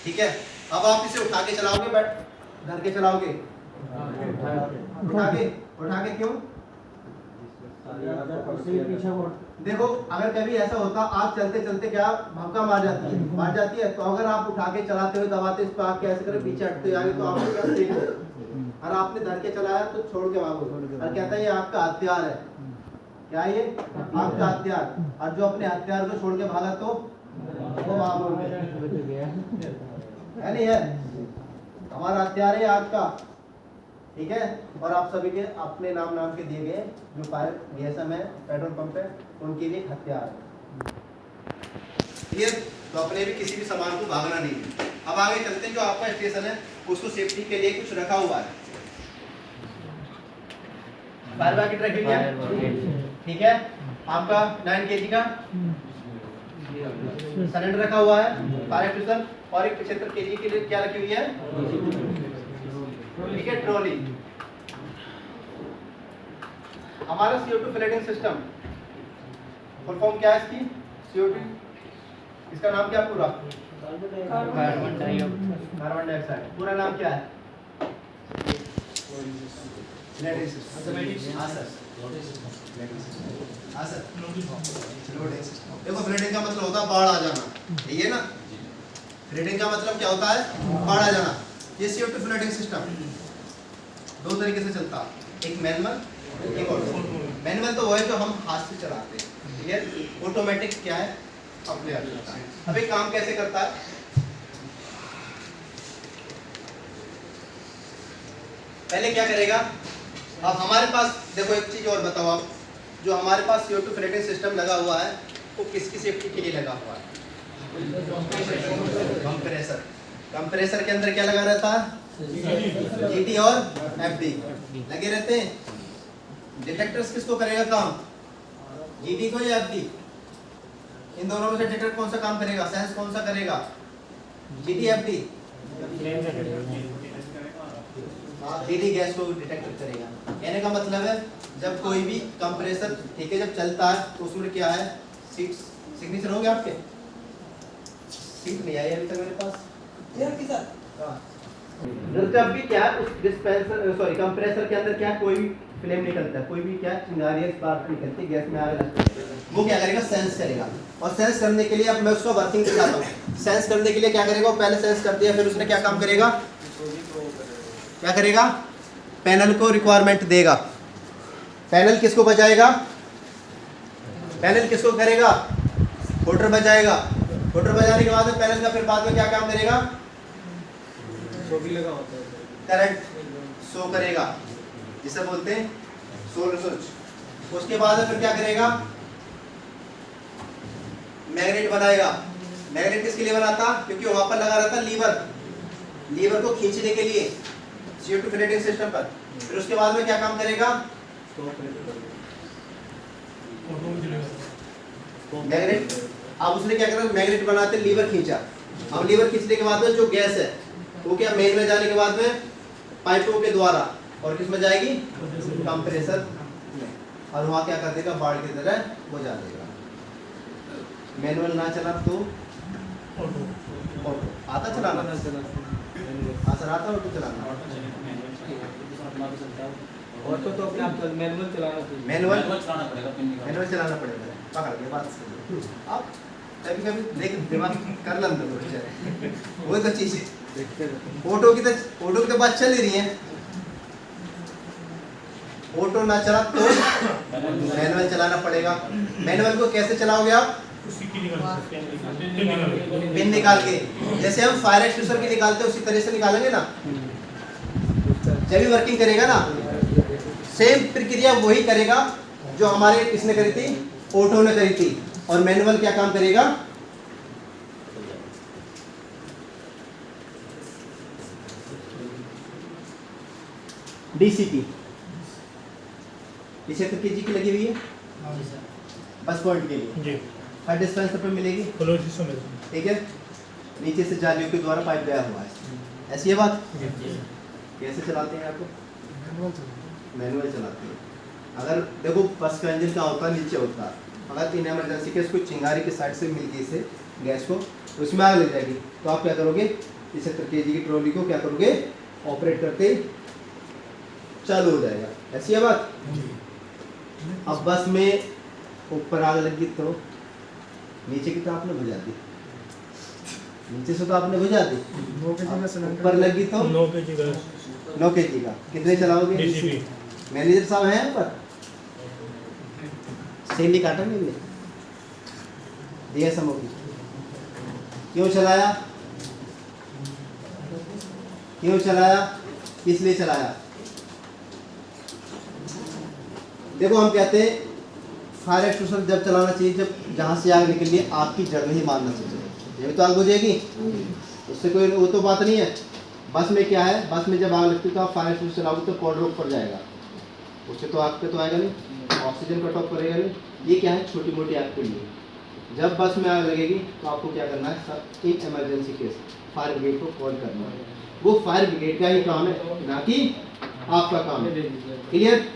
ठीक है, अब आप इसे उठा के चलाओगे, धर के चलाओगे, उठा के क्यों? देखो अगर कभी ऐसा होता आप चलते चलते क्या भपका मार जाती है, तो अगर आप उठा के चलाते हुए दबाते इस पर आप कैसे करें पीछे हटते आगे तो आपको क्या सीख हो, और आपने धर के चलाया तो छोड़ के भागो, और कहता है ये आपका हथियार है, क्या ये आपका हथियार, और जो अपने हथियार को छोड़ के भागा तो वो मामूल है नहीं है, हमारा हथियार है आपका, ठीक है। और आप सभी के अपने नाम के दिए गए जो फायर GSM है, पेट्रोल पंप है, उनके लिए हथियार है, क्लियर। तो अपने भी किसी भी सामान को भागना नहीं है। अब आगे चलते हैं, जो आपका स्टेशन है उसको सेफ्टी के लिए कुछ रखा हुआ है, फायर ब्रिगेड रखी हुई है, ठीक है। आपका 9 kg का सिलेंडर रखा हुआ है, फायर एक्सटिंग्विशर, और एक 75 kg के लिए क्या रखी हुई है, ठीक है, ट्रॉली। हमारा CO2 filtering system full form क्या है इसकी, CO2, इसका नाम क्या पूरा, कार्बन डाइऑक्साइड, पूरा नाम क्या है, देखो फ्लडिंग का मतलब होता है बाढ़ आ जाना, यही है ना, फ्लडिंग का मतलब क्या होता है, बाढ़ आ जाना। ये CO2 फ्लडिंग सिस्टम दो तरीके से चलता है, एक मैनुअल, एक ऑटोमेटिक। मैनुअल तो वो है जो हम हाथ से चलाते हैं, ठीक है। ऑटोमेटिक क्या है, अपने आप चलता है। अब एक काम कैसे करता है, पहले क्या करेगा, अब हमारे पास देखो एक चीज और बताओ आप, जो हमारे पास CO2 फिल्टरिंग सिस्टम लगा हुआ है वो किसकी सेफ्टी के लिए लगा हुआ है, कंप्रेसर। कंप्रेसर के अंदर क्या लगा रहता है, GT और FD लगे रहते हैं। डिटेक्टर्स किसको करेगा काम, GT को या FD, इन दोनों में से डिटेक्टर कौन सा काम करेगा, सेंस कौन सा करेगा, GT FD, GT गैस को डिटेक्ट करेगा। कहने का मतलब है जब कोई भी कंप्रेसर, ठीक है, जब चलता है तो उसमें क्या है, सिग्नेचर हो गया आपके, सीट नहीं आई अभी तक मेरे पास, जब भी क्या उस डिस्पेंसर सॉरी कंप्रेसर के अंदर क्या कोई भी फ्लेम निकलता है, कोई भी क्या चिंगारी स्पार्क निकलती है, गैस में आग लगती है, वो क्या करेगा, सेंस करेगा। और सेंस करने के लिए अब मैं उसका वर्किंग दिखाता हूँ। सेंस करने के लिए क्या करेगा, पहले सेंस कर दिया, फिर उसने क्या काम करेगा, क्या करेगा, पैनल को रिक्वायरमेंट देगा। पैनल किसको बजाएगा, पैनल किसको करेगा, मोटर बजाएगा। मोटर बजाने के बाद में पैनल का फिर बाद में क्या काम करेगा, करंट शो करेगा, जिसे बोलते हैं सोलर स्विच। उसके बाद फिर क्या करेगा, मैग्नेट बनाएगा। मैग्नेट किसके लिए बनाता, क्योंकि वहां पर लगा रहता लीवर, लीवर को खींचने के लिए CO2 फिल्टरिंग सिस्टम पर। फिर उसके बाद में क्या काम करेगा, मैग्नेट। अब उसने क्या करा, मैग्नेट बनाते लीवर खींचा। अब लीवर खींचने के बाद में जो गैस है वो क्या मेन में जाने के बाद में पाइपों के द्वारा और किस में जाएगी, कंप्रेसर में, और वहां क्या कर देगा, बाढ़ की तरह हो जा देगा। मैनुअल ना चला तो ऑटो आता चलाना, सर आता ऑटो चलाना, ऑटो तो अपने आप मैनुअल चलाना चाहिए, मैनुअल चलाना पड़ेगा। पकड़ के बात आप कभी कभी देख दिमाग कर लेते हो बेचारे, वो तो चीज है। ऑटो की तो बात चल ही रही है, ऑटो ना चला तो मैनुअल चलाना पड़ेगा। मैनुअल को कैसे चलाओगे आप, पिन निकाल के, जैसे हम फायर एक्सटिंग्विशर की निकालते हैं उसी तरह से निकालेंगे ना, जब भी वर्किंग करेगा ना, सेम प्रक्रिया वही करेगा जो हमारे किसने करी थी, ऑटो ने करी थी। और मैनुअल क्या काम करेगा, DC की 75 kg की लगी हुई है बस पॉइंट के लिए, हर डिस्पेंसर पे मिलेगी, ठीक है। नीचे से जालियों के द्वारा पाइप गया हुआ है, ऐसी है बात। कैसे चलाते हैं आपको, मैनुअल चलाते हैं। अगर देखो बस का इंजन का होता है नीचे होता है, अगर इन इमरजेंसी केस कोई चिंगारी के साइड से मिल गई इसे गैस को, उसमें आग लग जाएगी, तो आप क्या करोगे, इस 70 kg की ट्रॉली को क्या करोगे, ऑपरेट करते ही चालू हो जाएगा। ऐसी है बात। अब बस में ऊपर आग लगी तो नीचे की तो आपने बुझा दी, नीचे से तो आपने बुझा दी, 9 kg का सिलेंडर ऊपर लगी तो 9 kg का 9 kg का कितने चलाओगे? DCP मैनेजर साहब हैं यहाँ पर, सैंडी काटा नहीं दिया समो की, क्यों चलाया, क्यों चलाया, किस लिए चलाया? देखो हम कहते हैं फायर एक्सटिंग्विशर जब चलाना चाहिए जब जहाँ से आग निकल है आग की जड़ में ही मारना चाहिए, ये भी तो आग बुझेगी, उससे कोई वो तो बात नहीं है। बस में क्या है, बस में जब आग लगती है तो आप फायर एक्सटिंग्विशर चलाओगे तो कोल्ड रोक पड़ जाएगा, उससे तो आग पे तो आएगा नहीं, ऑक्सीजन कट ऑफ करेगा नहीं। ये क्या है, छोटी मोटी आग के लिए। जब बस में आग लगेगी तो आपको क्या करना है, सब एक इमरजेंसी केस फायर ब्रिगेड को कॉल करना है, वो फायर ब्रिगेड का ही काम है, ना कि आपका काम है। क्लियर?